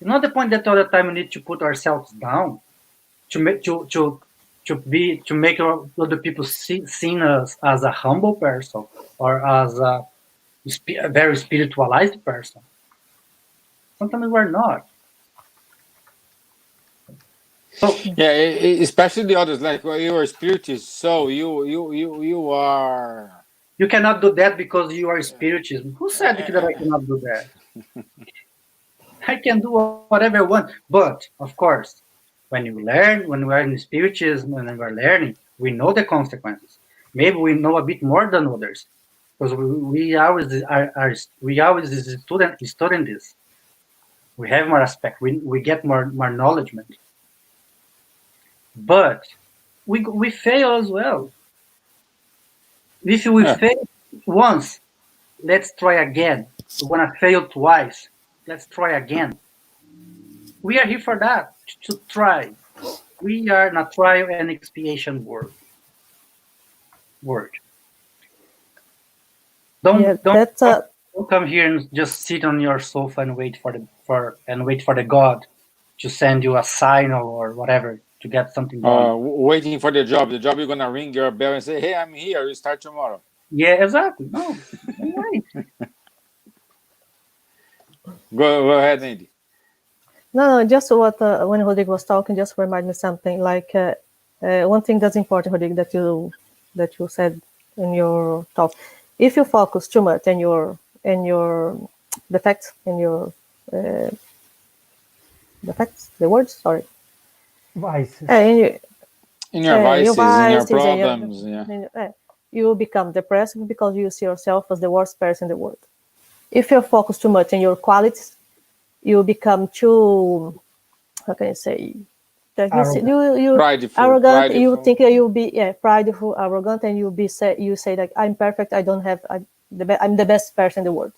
It's not the point that all the time we need to put ourselves down to make to make other people seen us as a humble person or as a very spiritualized person. Sometimes we're not. So Yeah, especially the others. Like well, you are spiritist, so you are. you cannot do that because you are spiritism. Who said that I cannot do that? I can do whatever I want. But of course, when you learn, when we are in spiritism, when we are learning, we know the consequences. Maybe we know a bit more than others because we always we always is studying this. We have more aspect. We get more knowledgement. But we fail as well. If we Yeah. fail once, let's try again. We're gonna fail twice. Let's try again. We are here for that, to try. We are in a trial and expiation word. Yeah, Don't come here and just sit on your sofa and wait for the God to send you a signal or whatever to get something done. Waiting for the job. The job you're gonna ring your bell and say, "Hey, I'm here. You start tomorrow." Yeah, exactly. No, wait. Go ahead, Andy. No, just what when Rodrigo was talking, just remind me something. Like one thing that's important, Rodrigo, that you said in your talk. If you focus too much in your defects, in your defects, the words, sorry, Vices. in In your vices, in your vices, problems, yeah. You will become depressed because you see yourself as the worst person in the world. If you focus too much in your qualities, you become too, how can I say, that you arrogant. You think that you'll be prideful, arrogant, and you say like I'm perfect. I don't have I'm the best person in the world.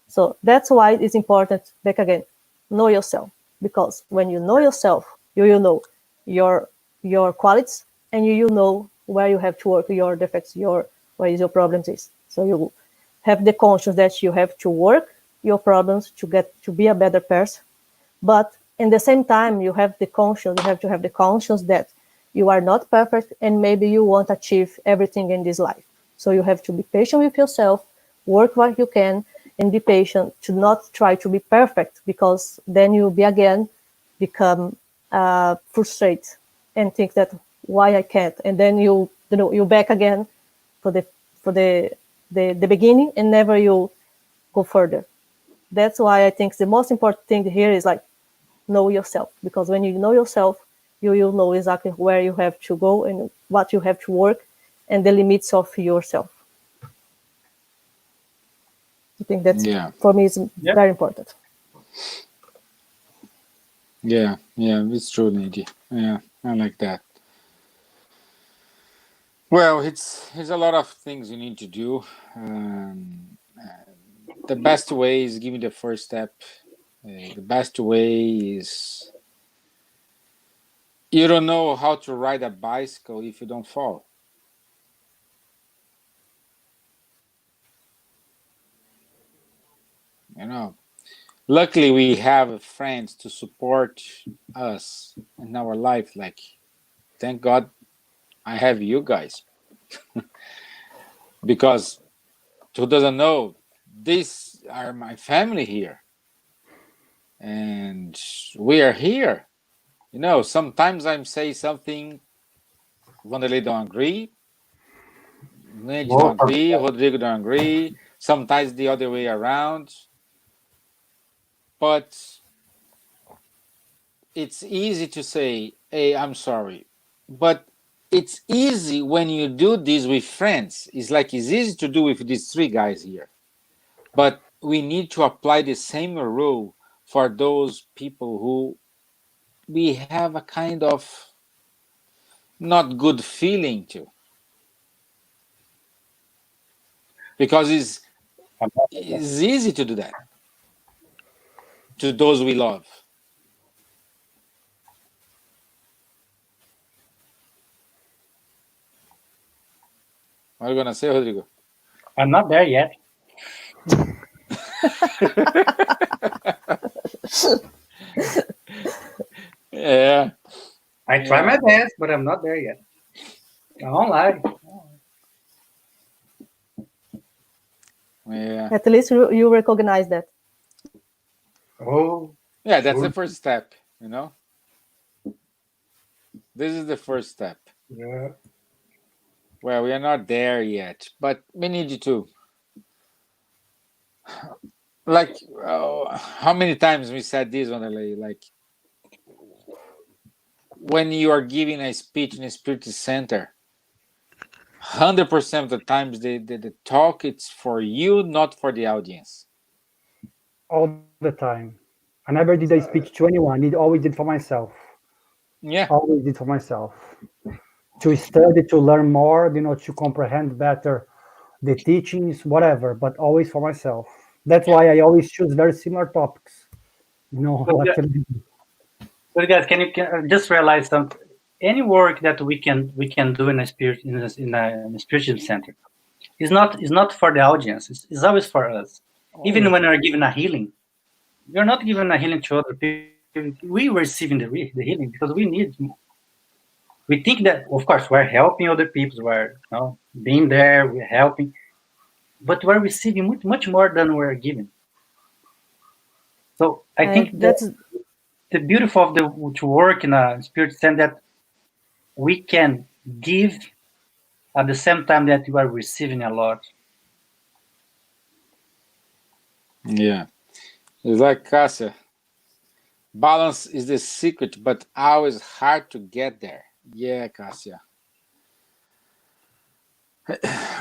So that's why it's important. Back again, know yourself, because when you know yourself, you will know your qualities, and you know where you have to work, your defects, where is your problems is. So you have the conscience that you have to work your problems to be a better person, but in the same time you have to have the conscience that You are not perfect, and maybe you won't achieve everything in this life. So you have to be patient with yourself, work what you can, and be patient to not try to be perfect, because then you'll be again become frustrated and think that why I can't, and then you back again for the beginning, and never you go further. That's why I think the most important thing here is like know yourself, because when you know yourself, you will know exactly where you have to go and what you have to work, and the limits of yourself. I think that's, Yeah. for me, is Yeah. very important. Yeah. Yeah. It's true, Nidhi. Yeah. I like that. Well, it's a lot of things you need to do. The best way is give me the first step. The best way is you don't know how to ride a bicycle if you don't fall. You know. Luckily, we have friends to support us in our life. Like, thank God I have you guys because who doesn't know? These are my family here, and we are here. You know, sometimes I say something, Wanderlei don't agree, Ned Whoa, don't agree, Rodrigo don't agree. Sometimes the other way around, but it's easy to say, "Hey, I'm sorry," but it's easy when you do this with friends. It's like it's easy to do with these three guys here, but we need to apply the same rule for those people who we have a kind of not good feeling to, because it's easy to do that to those we love. What are you gonna say, Rodrigo? I'm not there yet. Yeah, I try yeah, my best, but I'm not there yet. I won't lie. yeah, At least you recognize that. Oh, yeah. That's sure. the first step. You know, this is the first step. Yeah. Well, we are not there yet, but we need you to. Like, how many times we said this on the lay? Like, when you are giving a speech in a spirit center, 100% of the times the talk it's for you, not for the audience. All the time. I never did a speech to anyone. It always did for myself. Yeah, Always did for myself. To study, to learn more, to comprehend better the teachings, whatever, but always for myself. That's yeah. why I always choose very similar topics. But, What can guys, can just realize something? Any work that we can do in a in a spiritual center is not for the audience. It's always for us. Even Always. when we're given a healing, we're not giving a healing to other people. We receiving the healing because we need. We think that, of course, we're helping other people. We're being there. We're helping, but we're receiving much more than we're giving. So I And think that that's the beautiful of the to work in a spirit center that we can give at the same time that you are receiving a lot. Yeah. It's like Cassia. Balance is the secret, but always hard to get there. Yeah, Cassia.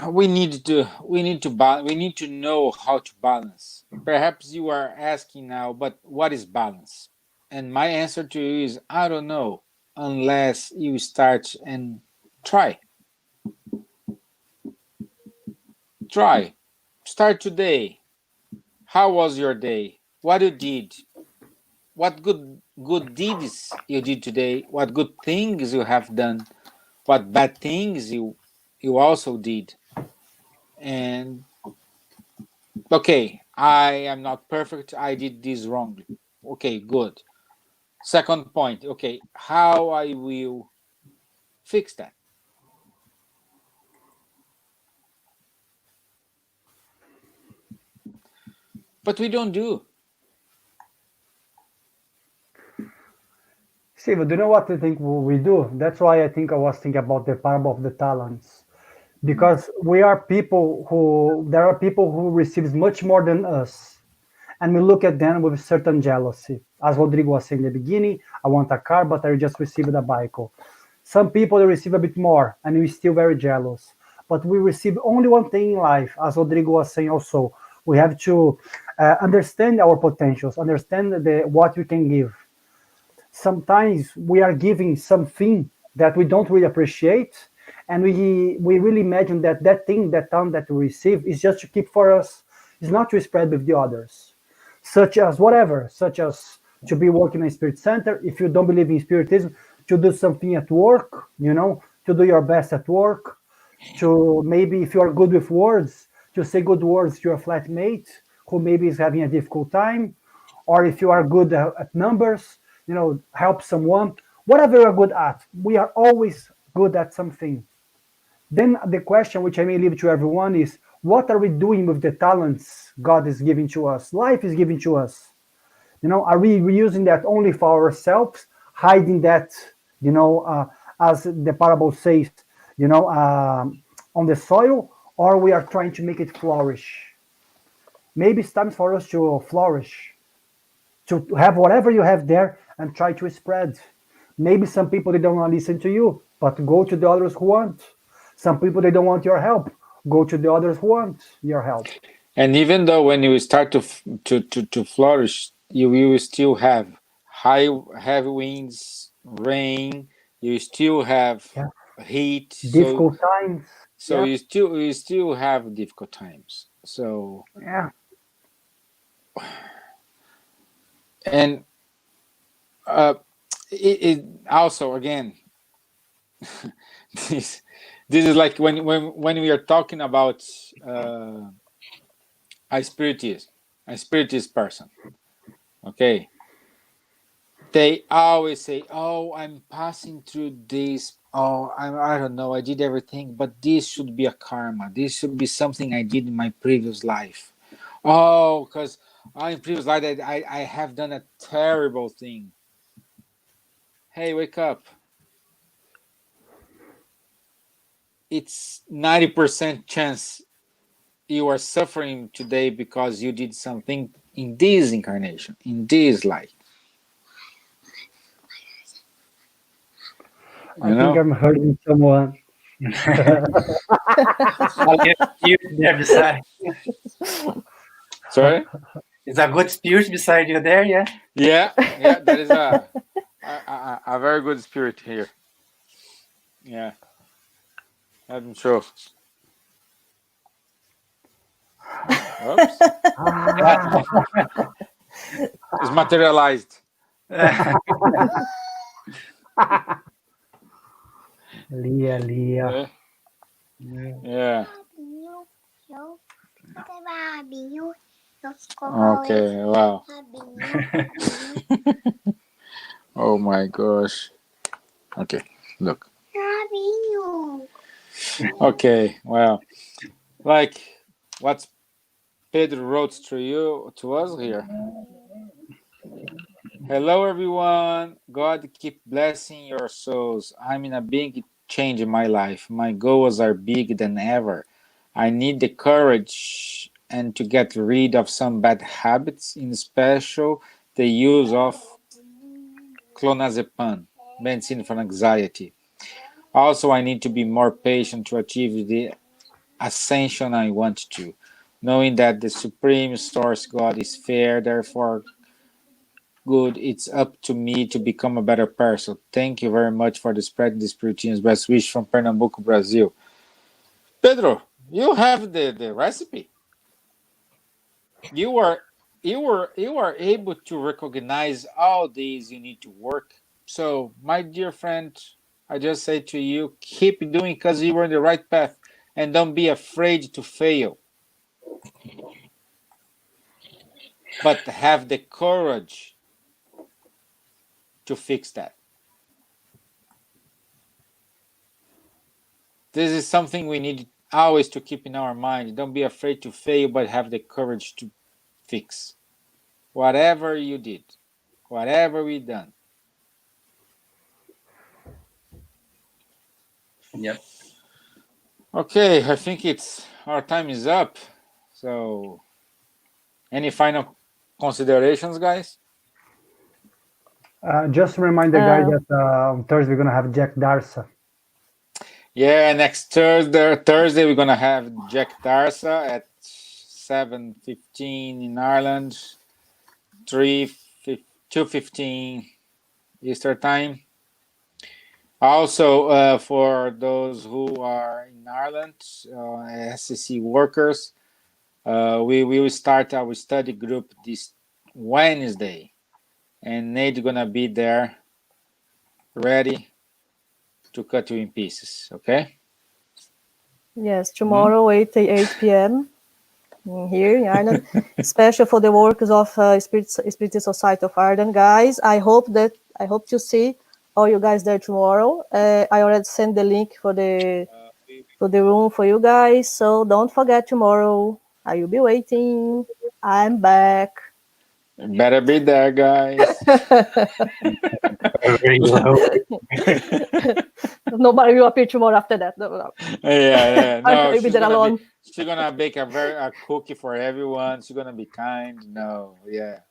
We need to know how to balance. Perhaps you are asking now, but what is balance? And my answer to you is I don't know unless you start and try. Try. Start today. How was your day? What you did? What good deeds you did today? What good things you have done? What bad things you also did? And okay, I am not perfect. I did this wrongly. Okay, good. Second point. Okay, how I will fix that. But we don't do. Steve, do you know what I think we do? That's why I think I was thinking about the parable of the talents. Because there are people who receives much more than us. And we look at them with certain jealousy. As Rodrigo was saying in the beginning, I want a car, but I just received a bike. Some people they receive a bit more, and we're still very jealous. But we receive only one thing in life, as Rodrigo was saying also. We have to understand our potentials, understand what we can give. Sometimes we are giving something that we don't really appreciate, and we really imagine that that thing, that talent that we receive is just to keep for us, is not to spread with the others, such as whatever, such as to be working in a spirit center. If you don't believe in spiritism, to do something at work, to do your best at work, to maybe if you are good with words, to say good words to your flatmate who maybe is having a difficult time, or if you are good at numbers, help someone. Whatever you're good at, we are always good at something. Then the question, which I may leave to everyone, is what are we doing with the talents God is giving to us? Life is giving to us. Are we using that only for ourselves, hiding that, as the parable says, on the soil, or we are trying to make it flourish? Maybe it's time for us to flourish, to have whatever you have there and try to spread. Maybe some people they don't want to listen to you, but go to the others who want. Some people they don't want your help. Go to the others who want your help. And even though when you start to flourish, you will still have heavy winds, rain. You still have Yeah. heat. Difficult times. So Yeah. you still have difficult times. So Yeah. and it also again this is like when we are talking about a spiritist person. Okay, they always say, "Oh, I'm passing through this. Oh, I don't know. I did everything, but this should be a karma. This should be something I did in my previous life. Oh, because in previous life I have done a terrible thing. Hey, wake up! It's 90% chance you are suffering today because you did something in this incarnation, in this life. I think I'm hurting someone. You there beside. Sorry? Is a good spirit beside you there, yeah? Yeah, that is a very good spirit here. Yeah, I'm sure. Oops, it's materialized. Leah. Yeah. Okay, wow. Oh my gosh. Okay, look. Okay, well, like what Pedro wrote to us here. Hello, everyone. God keep blessing your souls. I'm in a big change in my life. My goals are bigger than ever. I need the courage and to get rid of some bad habits, in special the use of clonazepam, medicine for anxiety. Also, I need to be more patient to achieve the ascension I want to, knowing that the supreme source God is fair, therefore good. It's up to me to become a better person. Thank you very much for the spreading the Spiriteers. Best wish from Pernambuco, Brazil. Pedro, you have the recipe. You are able to recognize all these you need to work. So, my dear friend, I just say to you, keep doing because you are in the right path, and don't be afraid to fail. But have the courage to fix that. This is something we need always to keep in our mind. Don't be afraid to fail, but have the courage to fix whatever you did, whatever we done. Yep. Okay, I think it's our time is up. So, any final considerations, guys? Just to remind the guys that on Thursday we're gonna have Jack Darsa. Yeah, next Thursday we're gonna have Jack Darsa at 7:15 in Ireland, 2:15 Eastern time. Also, for those who are in Ireland, SSI workers, we will start our study group this Wednesday, and Nate's gonna be there, ready to cut you in pieces. Okay? Yes, tomorrow 8 p.m. Here in Ireland, special for the workers of Spiritual Society of Ireland, guys. I hope to see all you guys there tomorrow. I already sent the link for the room for you guys, so don't forget tomorrow. I will be waiting. I'm back. Better be there, guys. Very low. Nobody will appear tomorrow after that. No. Yeah. No, I'll be there alone. She's gonna bake a cookie for everyone. She's gonna be kind. No, yeah.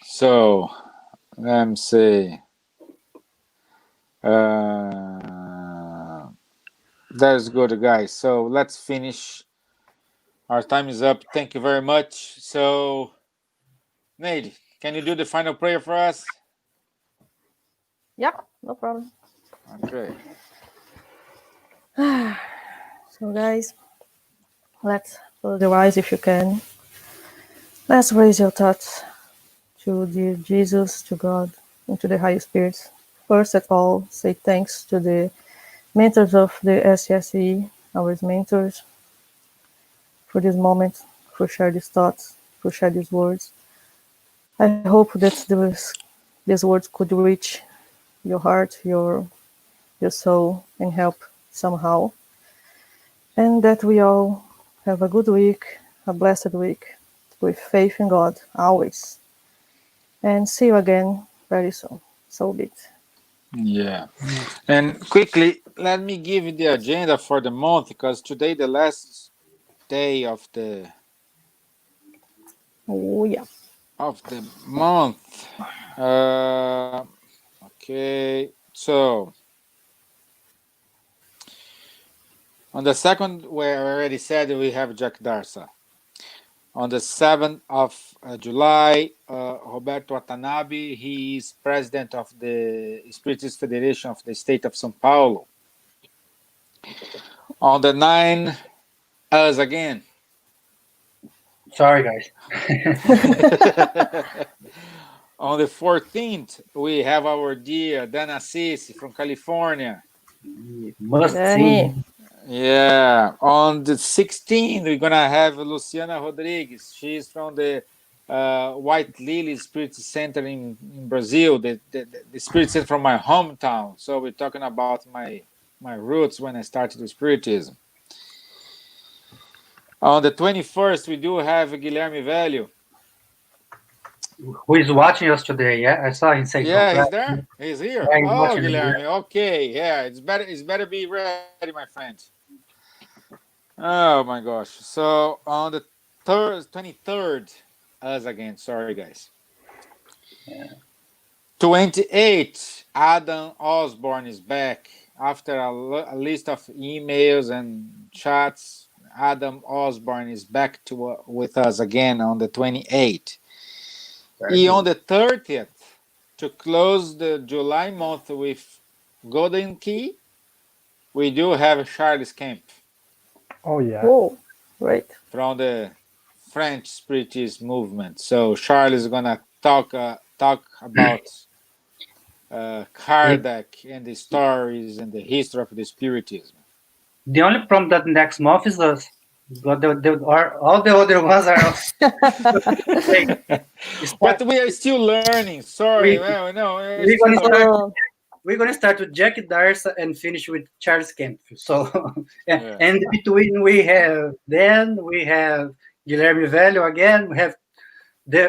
So, let me see. That's good, guys. So let's finish. Our time is up. Thank you very much. So, Nate, can you do the final prayer for us? Yeah, no problem. Okay. So, guys, let's close your eyes if you can. Let's raise your thoughts to dear Jesus, to God, and to the higher spirits. First of all, say thanks to the mentors of the SSI, our mentors, for this moment, for share these thoughts, for share these words. I hope that these words could reach your heart, your soul, and help somehow. And that we all have a good week, a blessed week, with faith in God, always. And see you again very soon. So be it. Yeah. And quickly, let me give you the agenda for the month, because today the last day of the month. Okay. So on the 2nd, we already said we have Jack Darsa. On the 7th of July, Roberto Watanabe, he is president of the Spiriteers Federation of the state of São Paulo. On the 9th, us again. Sorry, guys. On the 14th, we have our dear Dana Sisi from California. Must Danny. see. Yeah. On the 16th, we're gonna have Luciana Rodrigues. She's from the White Lily Spirit Center in Brazil, the Spirit Center from my hometown. So we're talking about my roots when I started with Spiritism. On the 21st, we do have Guilherme Velho. Who is watching us today? Yeah, I saw him say. Yeah, he's there. He's here. Yeah, he's Oh, watching Guilherme. Okay, yeah, it's better be ready, my friend. Oh my gosh. So on the 23rd, us again. Sorry, guys. Yeah. 28, Adam Osborne is back after a list of emails and chats. Adam Osborne is back with us again on the 28th. And on the 30th, to close the July month with Golden Key, we do have Charles Kemp. Oh yeah. Oh, great. From the French Spiritist movement. So Charles is gonna talk about Kardec and the stories and the history of the Spiritism. The only problem that next month is us. But all the other ones are. But we are still learning. Sorry, no. We're gonna start we're gonna start with Jack Darsa and finish with Charles Kemp. So, Yeah. and between we have Guilherme Velho again. We have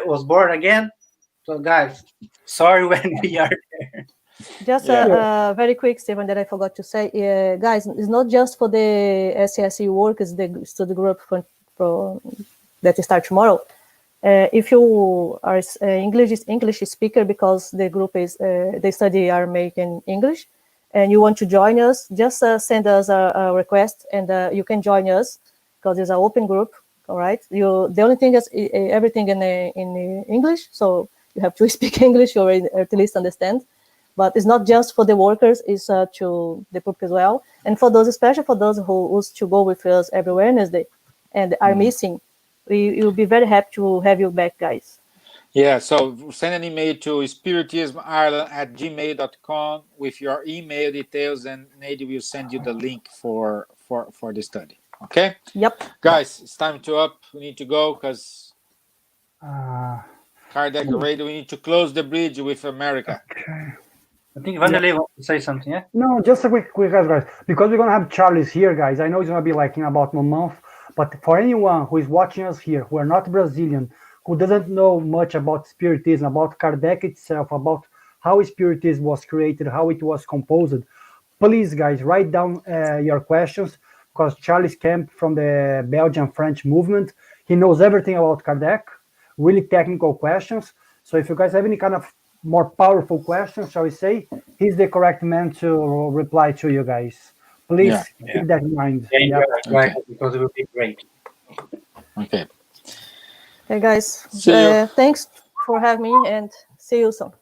Osborne again. So, guys, sorry when we are there. Just Yeah. very quick statement that I forgot to say. Guys, it's not just for the SSI workers, the study group for that start tomorrow. If you are English speaker, because the group is they study are making English, and you want to join us, just send us a request, and you can join us because it's an open group. All right. The only thing is everything in English, so you have to speak English or at least understand. But it's not just for the workers; it's to the public as well, and for those, especially for those who used to go with us every Wednesday and are missing. We will be very happy to have you back, guys. Yeah, so send an email to spiritismireland@gmail.com with your email details, and Nady will send you the link for the study. Okay? Yep. Guys, it's time to up. We need to go because Kardec Yeah. Radio, we need to close the bridge with America. Okay. I think Vanderlei wants to say something, yeah? No, just a quick guys, because we're gonna have Charles here, guys. I know it's gonna be like in about 1 month, but for anyone who is watching us here, who are not Brazilian, who doesn't know much about Spiritism, about Kardec itself, about how Spiritism was created, how it was composed, please, guys, write down your questions, because Charles Kemp from the Belgian-French movement, he knows everything about Kardec, really technical questions. So if you guys have any kind of more powerful questions, shall we say, he's the correct man to reply to you guys. Please keep that in mind. Yeah, Yeah. right, because it will be great. Okay. Hey, guys. See you. Thanks for having me, and see you soon.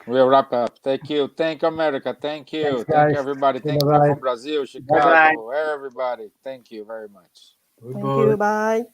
We'll wrap up. Thank you. Thank you, America. Thank you. Thanks, Thank you, guys. everybody. Thank you Bye-bye. from Brazil, Bye-bye. Chicago, everybody. Thank you very much. Thank you. Bye.